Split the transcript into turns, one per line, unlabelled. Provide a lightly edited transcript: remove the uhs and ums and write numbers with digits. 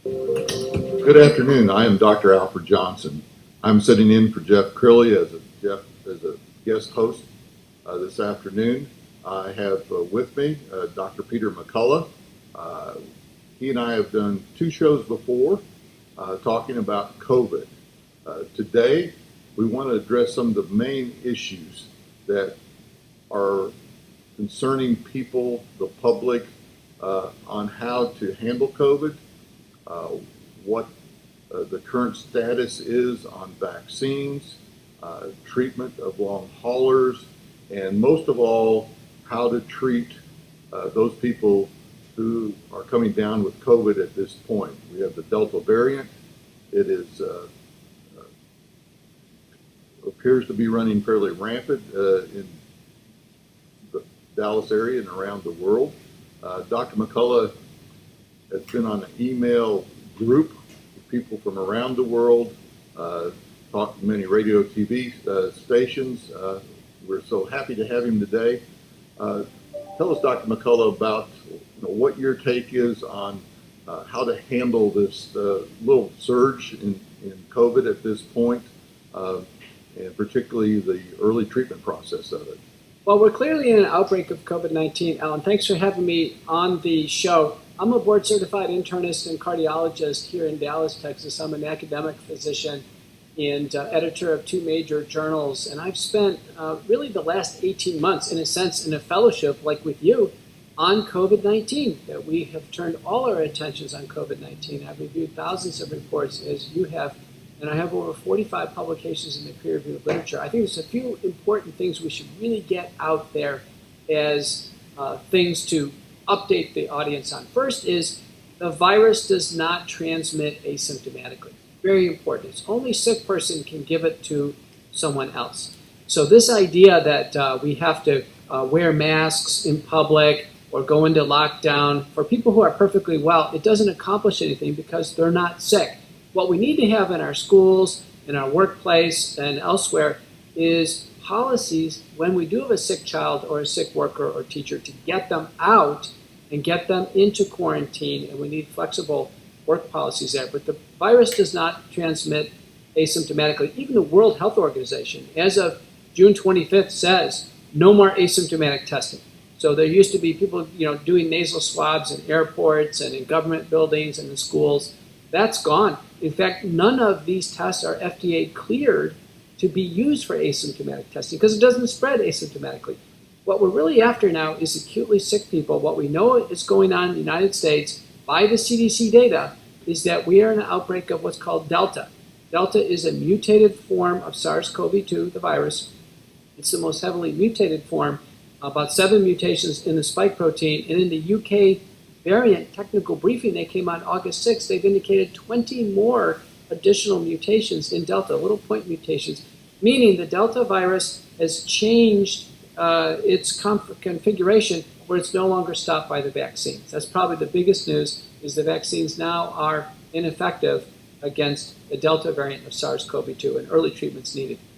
Good afternoon. I am Dr. Alfred Johnson. I'm sitting in for Jeff Crilly as a guest host this afternoon. I have with me Dr. Peter McCullough. Uh, he and I have done two shows before talking about COVID. Today, we want to address some of the main issues that are concerning people, the public, on how to handle COVID, uh, what the current status is on vaccines, treatment of long haulers, and most of all, how to treat those people who are coming down with COVID at this point. We have the Delta variant. It is appears to be running fairly rampant in the Dallas area and around the world. Dr. McCullough has been on an email group with people from around the world, talked to many radio TV stations. We're so happy to have him today. Tell us, Dr. McCullough, about what your take is on how to handle this little surge in COVID at this point, and particularly the early treatment process of it.
Well, we're clearly in an outbreak of COVID-19. Alan, thanks for having me on the show. I'm a board-certified internist and cardiologist here in Dallas, Texas. I'm an academic physician and editor of two major journals. And I've spent really the last 18 months, in a sense, in a fellowship like with you on COVID-19. That we have turned all our attentions on COVID-19. I've reviewed thousands of reports, as you have, and I have over 45 publications in the peer-reviewed literature. I think there's a few important things we should really get out there as things to update the audience on. First is the virus does not transmit asymptomatically. Very important. It's only a sick person can give it to someone else. So this idea that we have to wear masks in public or go into lockdown, for people who are perfectly well, it doesn't accomplish anything because they're not sick. What we need to have in our schools, in our workplace, and elsewhere is policies when we do have a sick child or a sick worker or teacher to get them out and get them into quarantine, and we need flexible work policies there. But the virus does not transmit asymptomatically. Even the World Health Organization, as of June 25th, says no more asymptomatic testing. So there used to be people doing nasal swabs in airports and in government buildings and in schools. That's gone. In fact, none of these tests are FDA cleared to be used for asymptomatic testing because it doesn't spread asymptomatically. What we're really after now is acutely sick people. What we know is going on in the United States by the CDC data is that we are in an outbreak of what's called Delta. Delta is a mutated form of SARS-CoV-2, the virus. It's the most heavily mutated form, about 7 mutations in the spike protein. And in the UK variant technical briefing they came on August 6th, they've indicated 20 more additional mutations in Delta, little point mutations, meaning the Delta virus has changed its configuration where it's no longer stopped by the vaccines. That's probably the biggest news, is the vaccines now are ineffective against the Delta variant of SARS-CoV-2 and early treatments needed.